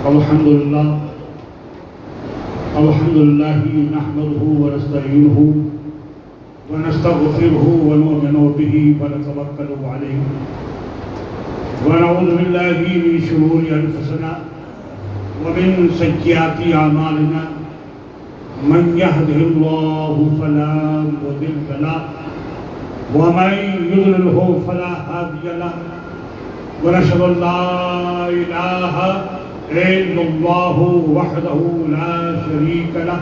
الحمد لله نحمده ونستعينه ونستغفره ونؤمن به ونتوكل عليه ونعوذ بالله من شرور أنفسنا ومن سيئات أعمالنا من يهده الله فلا مضل له ومن يضلله فلا هادي له ونشهد أن لا إله إلا الله وحده لا شريك له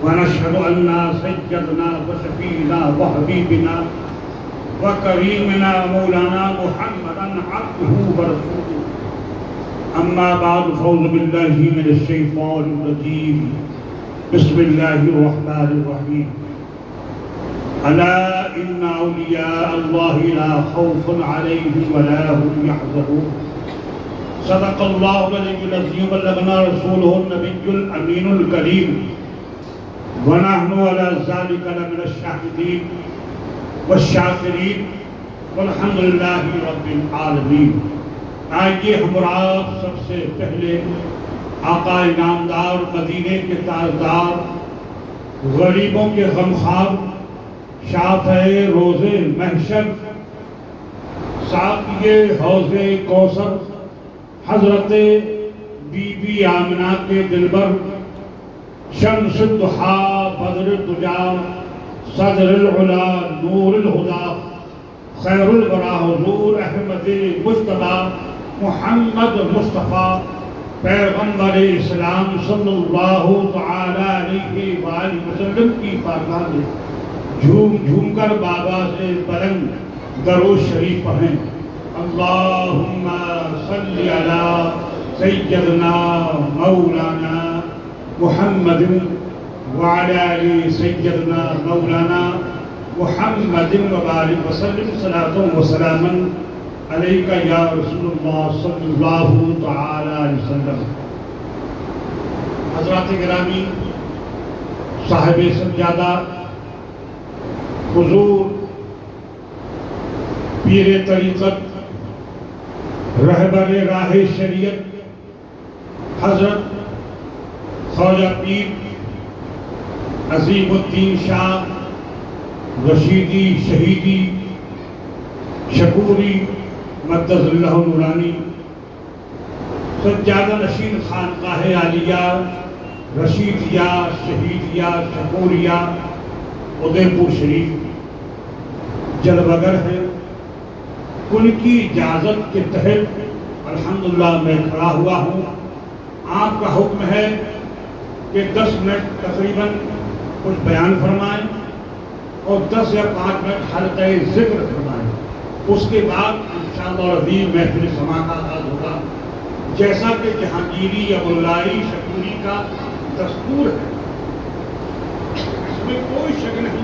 ونشهد أن سيدنا وشفينا وحبيبنا وكريمنا مولانا محمدا عبده ورسوله أما بعد فأعوذ بالله من الشيطان الرجيم بسم الله الرحمن الرحيم ألا إن أولياء الله لا خوف عليهم ولا هم يحزنون صدق الله العلي العظيم وبلغنا رسوله النبي الأمين الكريم ونحن على ذلك لمن الشاهدين والشاکرین والحمد للہ رب العالمین۔ آئیے ہم اور آپ سب سے پہلے آقا انعامدار مدینے کے تاجدار غریبوں کے غمخوار شافع روز محشر ساقی حوض کوثر حضرت بی بی آمنہ کے دلبر شمس الضحیٰ بدر الدجا صدر العلا نور الہدا خیر الورا حضور احمد مجتبیٰ محمد مصطفیٰ پیغمبر اسلام صلی اللہ تعالی علیہ وآلہ وسلم کی بارگاہ میں جھوم جھوم کر بابا سے بلند درود شریف پڑھیں۔ اللہم صلی علی سیدنا مولانا محمد وعلى آل سيدنا مولانا محمد وبارك وسلم صلاة وسلاما عليك يا رسول الله صلى الله تعالى عليه وسلم۔ حضرات گرامی، صاحب سجادہ، حضور پیر طریقت، رہبر راہ شریعت، حضرت خواجہ پیر عظیم الدین شاہ رشیدی شہیدی شکوری مقدس اللہ نورانی، سجادہ نشین خانقاہ عالیہ رشیدیہ شہیدیہ شکوریہ ادے پور شریف جلوگر ہے، ان کی اجازت کے تحت الحمدللہ میں کھڑا ہوا ہوں۔ آپ کا حکم ہے کہ 10 منٹ تقریباً کچھ بیان فرمائیں اور 10 یا 5 منٹ حلقہ ذکر فرمائیں، اس کے بعد انشاءاللہ العظیم محفل سما کا آغاز ہوگا، جیسا کہ جہانگیری یا ملائی شکوری کا دستور ہے، اس میں کوئی شک نہیں۔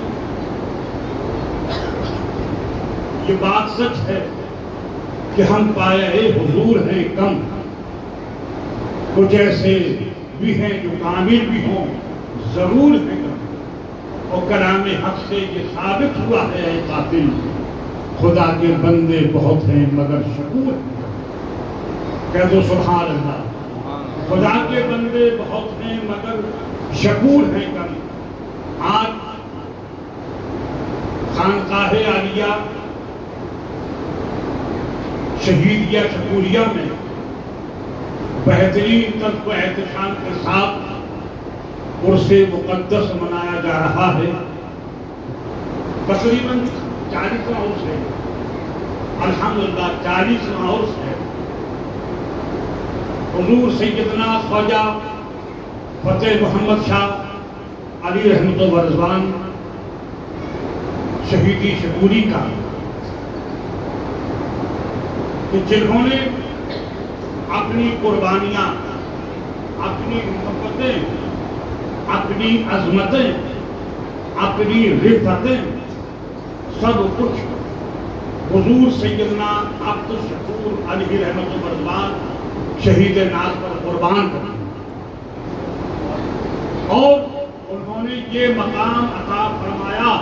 یہ بات سچ ہے کہ ہم پائے حضور ہیں کم، کچھ ایسے بھی ہیں جو کامل بھی ہوں، ضرور ہے کم، اور کلام حق سے یہ ثابت ہوا ہے اے قاتل، خدا کے بندے بہت ہیں مگر شکور ہیں۔ کہہ دو سبحان اللہ، خدا کے بندے بہت ہیں مگر شکور ہیں کم۔ آج خانقاہ عالیہ شہیدیہ شکوریہ میں بہترین طرز و احتشام کے ساتھ عرس مقدس منایا جا رہا ہے۔ تقریباً 40واں عرس ہے، الحمدللہ 40واں عرس ہے۔ حضور سیدنا خواجہ فتح محمد شاہ علی رحمت و رضوان شہیدی شکوری کا، کہ جنہوں نے اپنی قربانیاں، اپنی محبتیں، اپنی عظمتیں، اپنی رفتیں، سب کچھ حضور سیدنا عبد الشکور علیہ رحمت و رضوان شہید ناز پر قربان کر، اور انہوں نے یہ مقام عطا فرمایا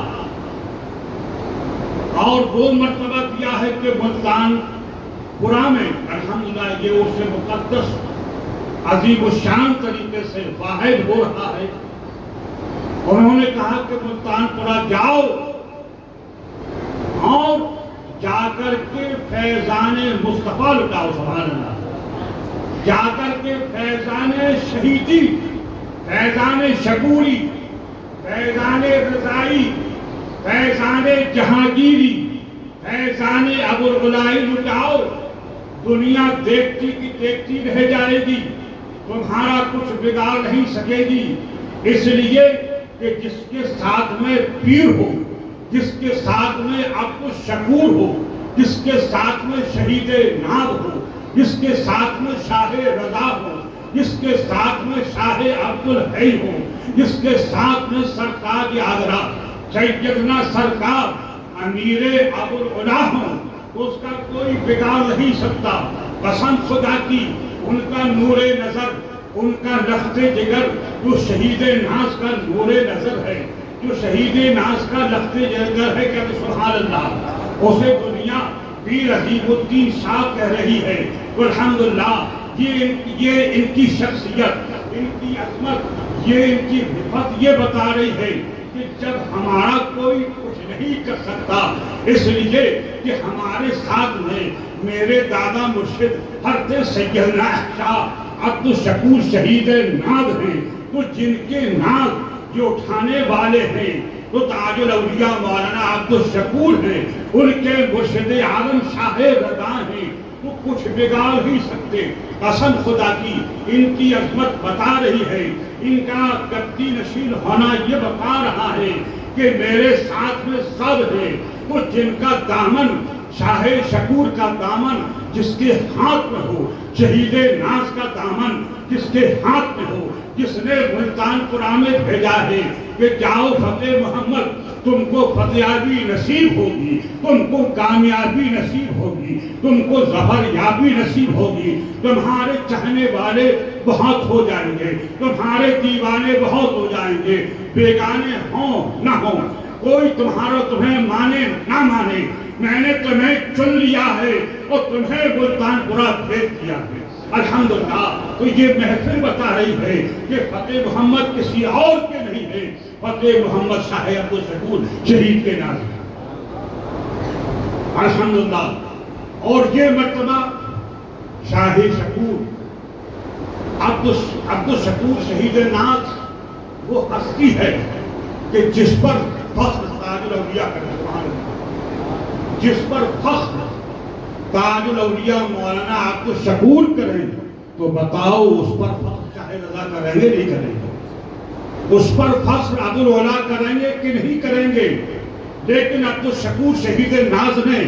اور وہ مرتبہ دیا ہے کہ ملتان پورا میں الحمدللہ یہ عرس مقدس عظیم الشان طریقے سے واحد ہو رہا ہے. انہوں نے کہا کہ ملتان پورہ جاؤ اور جا کر کے فیضان مصطفیٰ لٹاؤ. سبحان اللہ. جا کر کے فیضان شہیدی، فیضان شکوری، فیضان رضائی، فیضان جہانگیری، فیضان ابوالعلائی لٹاؤ. دنیا دیکھتی کی دیکھتی رہ جائے گی، تمہارا کچھ بگاڑ نہیں سکے گی. اس لیے کہ جس کے ساتھ میں پیر ہو، جس کے ساتھ میں عبد الشکور ہو، جس کے ساتھ میں شہید ناب ہو، جس کے ساتھ میں شاہ رضا ہو، جس کے ساتھ میں شاہ عبد الحی ہو، جس کے ساتھ میں سرتاج آگرہ سیدنا سرکار امیر ابوالعلا ہوں، اس کا کوئی بگاڑ نہیں سکتا. قسم خدا کی ان کا نور نظر، ان کا لخت جگر جو شہید ناز کا نور نظر ہے، جو شہید ناز کا لخت جگر ہے، کہ سبحان اللہ، اسے دنیا پیر عظیم الدین شاہ کہہ رہی ہے. الحمدللہ یہ ان کی شخصیت، ان کی عظمت، یہ ان کی رفت یہ بتا رہی ہے کہ جب ہمارا کوئی کچھ نہیں کر سکتا، اس لیے کہ ہمارے ساتھ میں میرے دادا مرشد حضرت سیدنا شاہ عبد الشکور شہید ناز ہیں. تو جن کے ناز جو اٹھانے والے ہیں تو تاج الاولیاء مولانا عبد الشکور ہیں، ان کے مرشد اعظم شاہ رضا ہیں، وہ کچھ بگاڑ نہیں سکتے. قسم خدا کی ان کی عظمت بتا رہی ہے، ان کا گدی نشین ہونا یہ بتا رہا ہے کہ میرے ساتھ میں سب ہے وہ جن کا دامن شاہ شکور کا دامن جس کے ہاتھ میں ہو، شہید ناز کا دامن جس کے ہاتھ میں ہو، جس نے ملتان پورہ میں بھیجا ہے کہ جاؤ فتح محمد، تم کو فتحیابی نصیب ہوگی، تم کو کامیابی نصیب ہوگی، تم کو ظفر یابی نصیب ہوگی. تمہارے چاہنے والے بہت ہو جائیں گے، تمہارے دیوانے بہت ہو جائیں گے، بیگانے ہوں نہ ہوں، کوئی تمہارا تمہیں مانے نہ مانے، میں نے تمہیں چن لیا ہے اور تمہیں ملتان پورہ بھیج دیا ہے. الحمدللہ. تو یہ محفل بتا رہی ہے کہ فتح محمد کسی اور کے نہیں ہے، فتح محمد شاہ عبد الشکور شہید کے نام. الحمدللہ. اور یہ مرتبہ شاہ شکور عبد الشکور شہید ناز وہ ہستی ہے کہ جس پر فخر تاج الاولیاء کرے. جس پر فخر تاج الاولیاء مولانا عبد الشکور کریں تو بتاؤ اس پر فخر شاہ رضا کریں گے نہیں کریں گے؟ اس پر فخر ابوالعلا کریں گے کہ نہیں کریں گے؟ لیکن عبد الشکور شہید ناز نے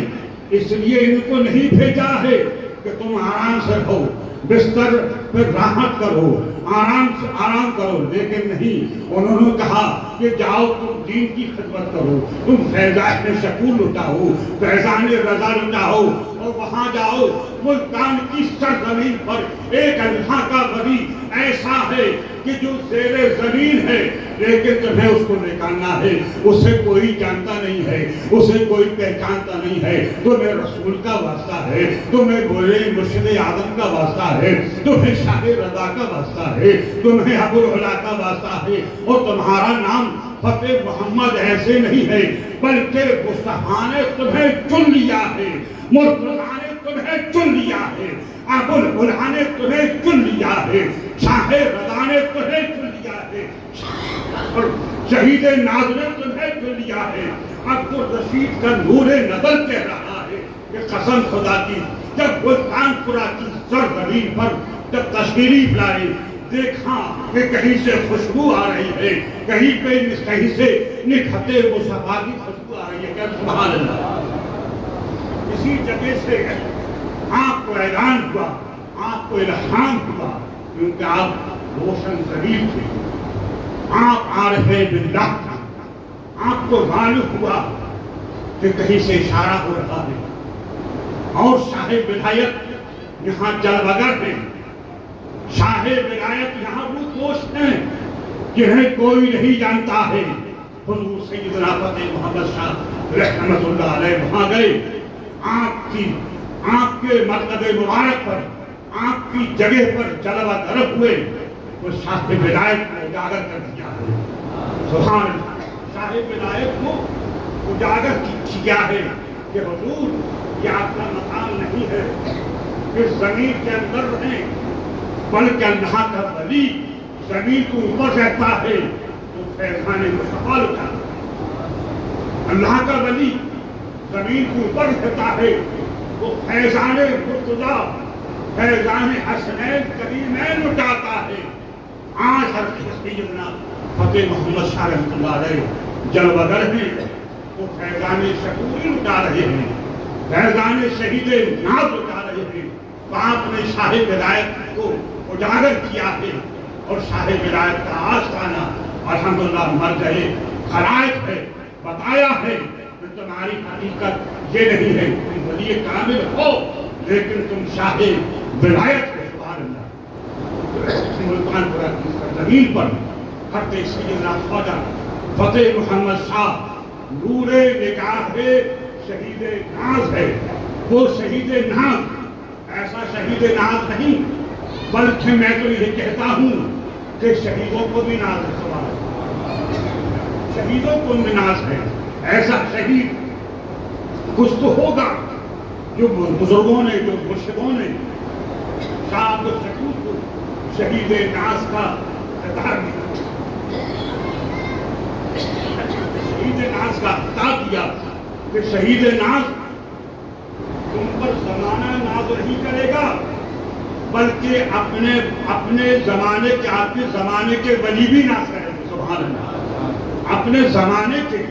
اس لیے ان کو نہیں بھیجا ہے کہ تم آرام سے رہو، بستر پر راحت کرو، آرام کرو، لیکن نہیں، انہوں نے کہا کہ جاؤ تم دین کی خدمت کرو، تم فیضان شکور لٹاؤ، فیضان رضا لٹاؤ، اور وہاں جاؤ. ملتان کی سرزمین پر ایک اللہ کا ولی ایسا ہے کہ جو زیر زمین ہے، لیکن تمہیں اس کو نکالنا ہے. اسے کوئی جانتا نہیں ہے، اسے کوئی پہچانتا نہیں ہے. تمہیں رسول کا واسطہ ہے، تمہیں بولے مرشد اعظم کا واسطہ ہے، تمہیں شاہ رضا کا واسطہ ہے، تمہیں ابوالعلا کا واسطہ ہے. اور تمہارا نام فتح محمد ایسے نہیں ہے، بلکہ مصطفیٰ نے تمہیں چن لیا ہے، مرتضیٰ نے تمہیں چن لیا ہے، ابوالعلا نے تمہیں چن لیا ہے، شاہ رضا نے تمہیں چن لیا ہے، شہید ناز نے تمہیں چن لیا ہے. عبد الرشید کا نور نظر کہہ رہا ہے کہ قسم خدا کی جب ملتان پورہ کی سرزمین پر جب تشریف لائے، دیکھا کہ کہیں سے خوشبو آ رہی ہے، کہیں سے نکھتے مصطفیٰ کی خوشبو آ رہی ہے. کہ سبحان اللہ. اسی جگہ سے آپ کو اعلان ہوا، آپ کو الہام ہوا، کیونکہ آپ روشن ضمیر تھے، آپ عارف باللہ تھے. آپ کو معلوم ہوا کہ کہیں سے اشارہ ہو رہا ہے اور شاہ ولایت یہاں جلوگر ہیں، شاہ ولایت یہاں وہ دوست ہیں جنہیں کوئی نہیں جانتا ہے. حضور سیدنا فتح محمد شاہ رحمت اللہ علیہ وہاں گئے. آپ کے مرکز مبارک پر آپ کی جگہ پر جلوہ طرف ہوئے وہ صاحب ولایت کو اجاگر کر دیا ہے. سبحان اللہ. صاحب ولایت کو اجاگر کیا ہے کہ حضور یہ آپ کا مقام نہیں ہے کہ زمین کے اندر رہیں، بلکہ اللہ کا ولی زمین کو اوپر رہتا ہے تو فیضان مصطفیٰ اٹھاتا ہے. اللہ کا ولی زمین کو اوپر رہتا ہے وہ فیضان مرتضیٰ فیضان حسنین کریمین اٹھاتا ہے. آج ہر سیدنا فتح محمد شاہ رحمۃ اللہ علیہ جلوہ گر ہیں، وہ فیضان شکوری اٹھا رہے ہیں، فیضان شہید ناز اٹھا رہے ہیں. تو آپ نے شاہ ولایت کو اجاگر کیا ہے اور شاہ ولایت کا آستانہ الحمدللہ مرجع خلائق ہے. بتایا ہے کہ تمہاری حقیقت یہ نہیں ہے تم ولی کامل ہو لیکن تم شاہ ولایت ہو. سبحان اللہ. ملتان پورہ کی زمین پر حضرت سیدنا خواجہ فتح محمد شاہ نور نگاہ شہید ناز ہے. وہ شہید ناز ایسا شہید ناز نہیں بلکہ میں تو یہ کہتا ہوں کہ شہیدوں کو بھی ناز ہے. سوال شہیدوں کو بھی ناز ہے. ایسا شہید کچھ تو ہوگا جو بزرگوں نے جو مرشدوں نے شاہ عبد الشکور کو شہید ناز کا خطاب دیا، شہید ناز کا خطاب دیا کہ شہید ناز تم پر زمانہ ناز نہیں کرے گا بلکہ اپنے زمانے کے آپ کے زمانے کے ولی بھی ناز کریں گے. سبحان اللہ. اپنے زمانے کے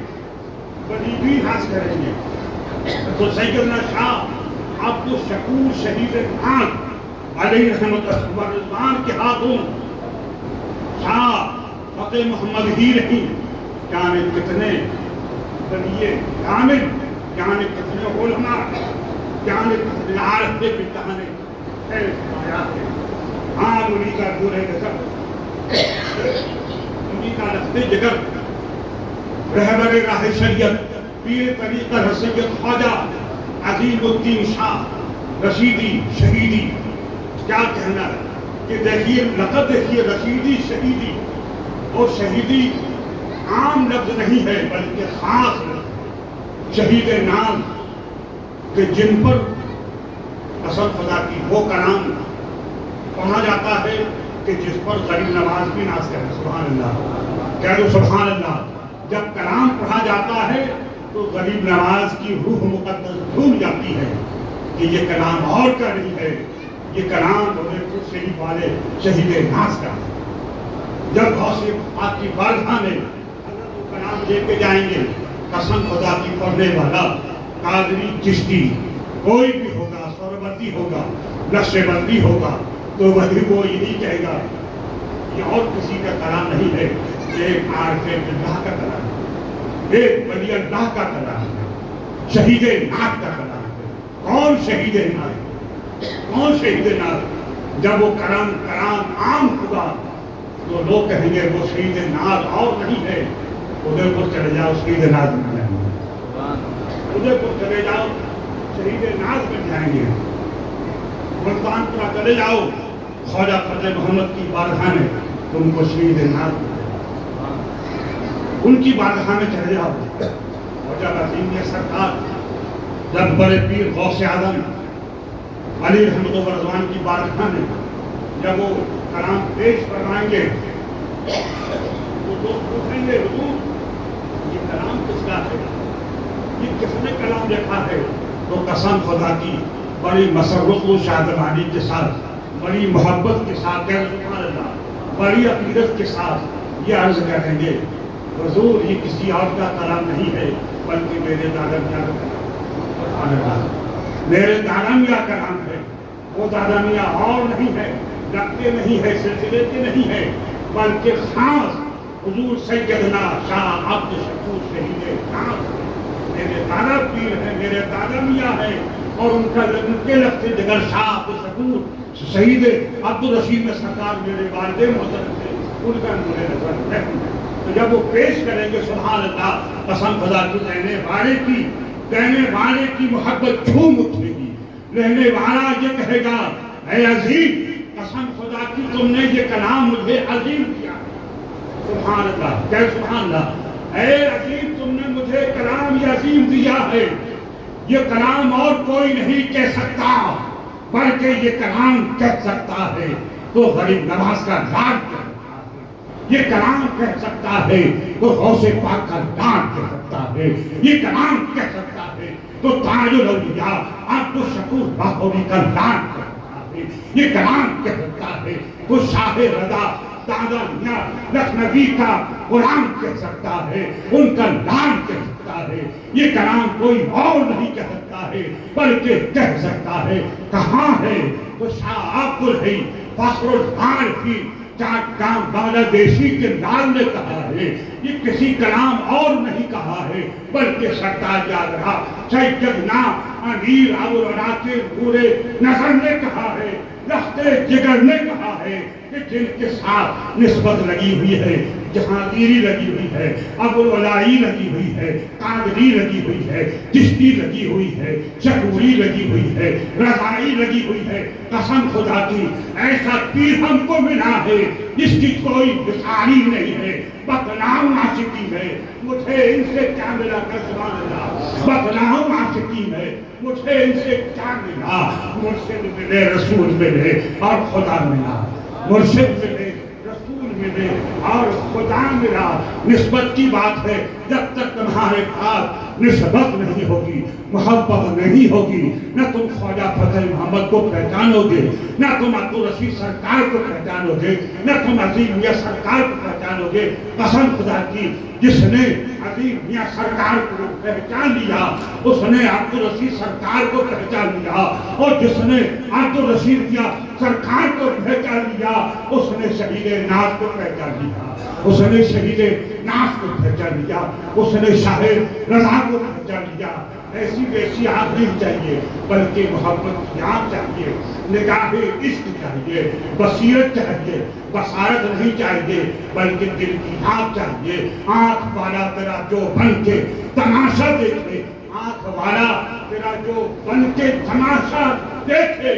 ولی بھی ناز کریں گے. تو سیدنا شاہ عبد الشکور شہید ناز علیہ رحمت رضوان کے ہاتھوں شاہ فتح محمد ہی نہیں جانے کتنے ولی کامل جانے کتنے علماء جانے کتنے عارف کے کہانے عام انہی کا دورے نظر انہی کا رفتے جگر رہبر راہ شریعت پیر طریقہ سید خواجہ عظیم الدین شاہ رشیدی شہیدی. کیا کہنا ہے کہ دیکھیے لقب دیکھیے رشیدی شہیدی اور شہیدی عام لفظ نہیں ہے بلکہ خاص لفظ. شہید ناز کہ جن پر قسم خدا کی وہ کلام پڑھا جاتا ہے کہ جس پر غریب نواز بھی ناز کرے. سبحان اللہ. کہہ دو سبحان اللہ. جب کلام پڑھا جاتا ہے تو غریب نواز کی روح مقدس بھول جاتی ہے کہ یہ کلام اور کا نہیں ہے، یہ کلام خود شریف والے شہید ناز کا. جب غوث پاک کی بارگاہ میں اگر وہ کلام لے کے جائیں گے قسم خدا کی پڑھنے والا قادری چشتی کوئی بھی ہوگا، سوربردی ہوگا، نقش بندی ہوگا تو وہی وہ یہی کہے گا یہ اور کسی کا کلام نہیں ہے، ایک عارف باللہ کا کلام ہے، ایک ولی اللہ کا کلام ہے، شہید ناز کا کلام ہے. کون شہید ناز؟ کون شہید ناز؟ جب وہ کلام عام ہوگا تو لوگ کہیں گے وہ شہید ناز اور نہیں ہے. ادھر پور چلے جاؤ شہید ناز بن جائیں گے، ادھر پور چلے جاؤ شہید ناز بن جائیں گے. ملتان پورہ چلے جاؤ خواجہ فتح محمد کی بارگاہ میں تم کو شہید ناز بن جائیں گے. ان کی بارگاہ میں چلے جاؤ. خواجہ عظیم سرکار جب بڑے پیر غوث اعظم علی رحمت و رضوان کی بارگاہ میں جب وہ کلام پیش فرمائیں گے تو لوگ پوچھیں گے حضور یہ کلام کس کا ہے، یہ کس نے کلام لکھا ہے؟ تو قسم خدا کی بڑی مسرت و شادمانی کے ساتھ بڑی محبت کے ساتھ سبحان اللہ بڑی عقیدت کے ساتھ یہ عرض کریں گے حضور یہ کسی اور کا کلام نہیں ہے بلکہ میرے دادا میاں کا کلام، میرے دادا میاں کا کلام ہے. وہ دادا میاں اور نہیں ہے، لگتے نہیں ہے، سلسلے کے نہیں ہے بلکہ خاص حضور سیدنا شاہ عبد الشکور شہید ناز میرے دادا پیر ہیں، میرے دادا میاں ہیں اور ان کا کے لگتے جگر شاہ عبد الشکور شہید عبد الرشید میں سرکار میرے والد محترم تھے، ان کا نور نظر ہے. تو جب وہ پیش کریں گے سبحان اللہ قسم خدا کی دینے والے کی محبت جھوم اٹھے گی. رہنے والا یہ کہے گا اے عظیم قسم خدا کی تم نے یہ کلام مجھے عظیم کیا. سبحان اللہ، کہ سبحان اللہ. اے عظیم تم نے مجھے کلام یہ عظیم دیا ہے، یہ کلام اور کوئی نہیں کہہ سکتا بلکہ یہ کلام کہہ سکتا ہے تو غریب نواز کا لاڈ کہہ سکتا ہے، یہ کلام کہہ سکتا ہے تو غوث پاک کا لاڈ کہہ سکتا ہے، یہ کلام کہہ سکتا ہے تو تاج الاولیاء عبد الشکور لاہوری کا لاڈ کہہ سکتا ہے، یہ کلام کہہ سکتا ہے تو شاہ رضا دادا میاں لکھنوی کا غلام کہہ سکتا ہے، ان کا نام کہہ سکتا ہے. یہ کلام کوئی اور نہیں کہہ سکتا ہے بلکہ کہہ سکتا ہے. کہاں ہے تو شاہ عبد الحی فخر الحال کی چاٹگام بنگلہ دیشی کے نام نے کہا ہے. یہ کسی کلام اور نہیں کہا ہے بلکہ سرتاج آگرہ سیدنا امیر ابوالعلا کے پورے نظر نے کہا ہے، لخت جگر نے کہا ہے کہ جن کے ساتھ نسبت لگی ہوئی ہے، جہانگیری لگی ہوئی ہے، ابوالعلائی لگی ہوئی ہے، قادری لگی ہوئی ہے، چشتی لگی ہوئی ہے، شکوری لگی ہوئی ہے، رضائی لگی ہوئی ہے. قسم خدا کی ایسا پیر ہم کو ملا ہے جس کی کوئی مثالی نہیں ہے. بتلاؤں عاشقین ہے مجھے ان سے کیا ملا، سبحان اللہ. بتلاؤں عاشقین ہے مجھے ان سے کیا ملا. مرشد ملے، رسول ملے اور خدا ملا. مرشد ملے، رسول ملے اور خدا ملا. نسبت کی بات ہے، جب تک تمہارے پاس نسبت نہیں ہوگی، محبت نہیں ہوگی، نہ تم خواجہ فتح محمد کو پہچانو گے، نہ تم عبدالرشید سرکار کو پہچانو گے، نہ تم عظیم میاں سرکار کو پہچانو گے. قسم خدا کی جس نے عظیم میاں سرکار کو پہچان لیا اس نے عبدالرشید سرکار کو پہچان لیا، اور جس نے عبدالرشید میاں سرکار کو پہچان لیا اس نے شہید ناز کو پہچان لیا، اس نے شہید ناز کو پہچان لیا، اس نے شاہ رضا کو پہچان لیا. ایسی ویسی آنکھ نہیں چاہیے بلکہ محبت کی آنکھ چاہیے، نگاہ عشق چاہیے، بصیرت چاہیے، بصارت نہیں چاہیے بلکہ دل کی آنکھ چاہیے. آنکھ والا تیرا جو بن کے تماشا دیکھے، آنکھ والا تیرا جو بن کے تماشا دیکھے،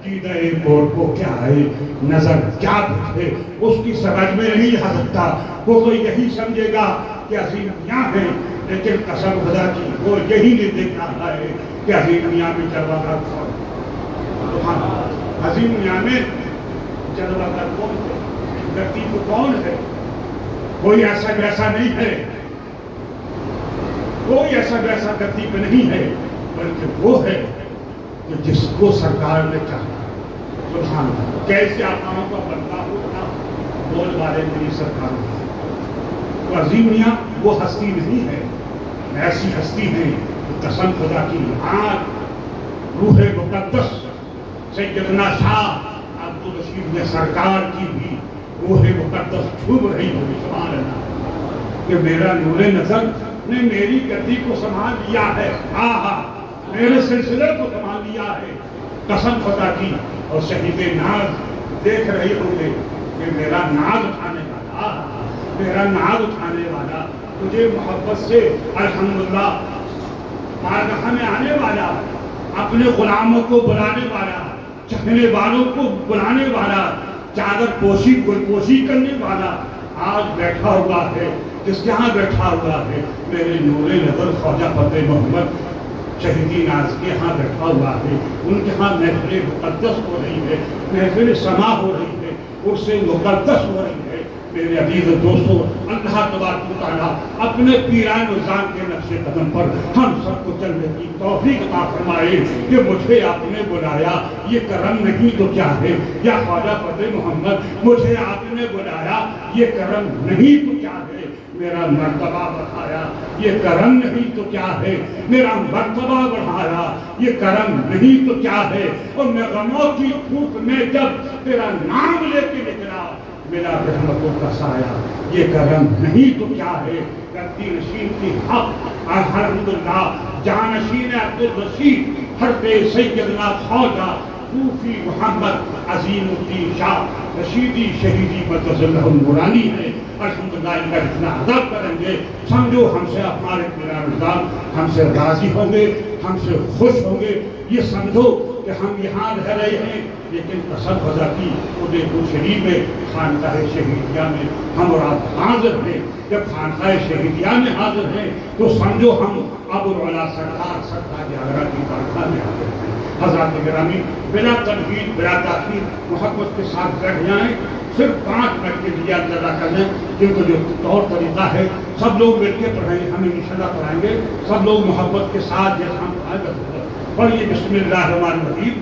دیدہ مور کو کیا ہے، نظر کیا دیکھے، اس کی سمجھ میں نہیں آ سکتا. وہ تو یہی سمجھے گا کہ عظیم میاں ہے، لیکن قسم خدا کی وہ یہی نہیں دیکھ رہا ہے کہ عظیم میاں میں جلوہ گر کون ہے. عظیم میاں میں جلوہ گر کون ہے، لطیف کون ہے. کوئی ایسا ویسا نہیں ہے، کوئی ایسا ویسا لطیف نہیں ہے، بلکہ وہ ہے کہ جس کو سرکار نے چاہا. سبحان اللہ. کیسے آقاؤں کا بندہ ہوتا بول والے میری سرکار. تو عظیم میاں وہ ہستی نہیں ہے، ایسی ہستی ہے قسم خدا کی آج روح مقدس سیدنا شاہ عبدالرشید میاں سرکار کی بھی روح مقدس چھوم رہی ہوگی. سبحان اللہ. کہ میرا نور نظر نے میری گدی کو سنبھال لیا ہے، آہا میرے سلسلے کو سنبھال لیا ہے. قسم خدا کی. اور شہید ناز دیکھ رہے ہوں گے کہ میرا ناز اٹھانے والا، میرا ناز اٹھانے والا، تجھے محبت سے الحمدللہ بارگاہ میں آنے والا، اپنے غلاموں کو بلانے والا، چکھنے والوں کو بلانے والا، چادر پوشی گل پوشی کرنے والا آج بیٹھا ہوا ہے. جس یہاں بیٹھا ہوا ہے میرے نور نظر خواجہ فتح محمد شہیدی ناز کے ہاں بیٹھا ہوا ہے. ان کے ہاں محفل مقدس ہو رہی ہے، محفل سما ہو رہی ہے، عرس مقدس ہو رہی ہے. میرے عزیز دوستو، اللہ تبارک و تعالیٰ اپنے پیران نظام کے نقش قدم پر ہم سب کو چلنے کی توفیق عطا فرمائے. کہ مجھے آپ نے بلایا یہ کرم نہیں تو کیا ہے، یا خواجہ فتح محمد مجھے آپ نے بلایا یہ کرم نہیں تو کیا ہے. میرا مرتبہ بڑھایا یہ کرم نہیں تو کیا ہے، میرا مرتبہ بڑھایا یہ کرم نہیں تو کیا ہے. اور میں غموں کی دھوپ میں جب تیرا نام لے کے نکلا میرا رحمتوں کا سایہ یہ کرم نہیں تو کیا ہے. گدی نشین کی حق الحمدللہ جانشین عبدالرشید حضرت سیدنا خواجہ صوفی محمد عظیم الدین شاہ رشیدی شہیدی مقدس اللہ نورانی ہے. الحمدللہ ان کا اتنا ادب کریں گے سمجھو ہم سے ہمارے پیران نظام ہم سے راضی ہوں گے، ہم سے خوش ہوں گے. یہ سمجھو کہ ہم یہاں رہ رہے ہیں لیکن قسم خدا کی ادے شریف میں خانقاہ شہیدیہ میں ہم اور آپ حاضر ہیں. جب خانقاہ شہیدیہ میں حاضر ہیں تو سمجھو ہم ابوالعلا سرکار سرتاج آگرہ کی بارگاہ میں حاضر ہیں. حضرات گرامی بلا تنقید بلا تاخیر محبت کے ساتھ بیٹھ جائیں. صرف 5 منٹ کے لیے اندازہ کر لیں کیونکہ جو طور طریقہ ہے سب لوگ مل کے پڑھیں, ہم انشاءاللہ پڑھائیں گے. سب لوگ محبت کے ساتھ جیسا ہم پڑھائیں گے پڑھیے. بسم اللہ الرحمن الرحیم.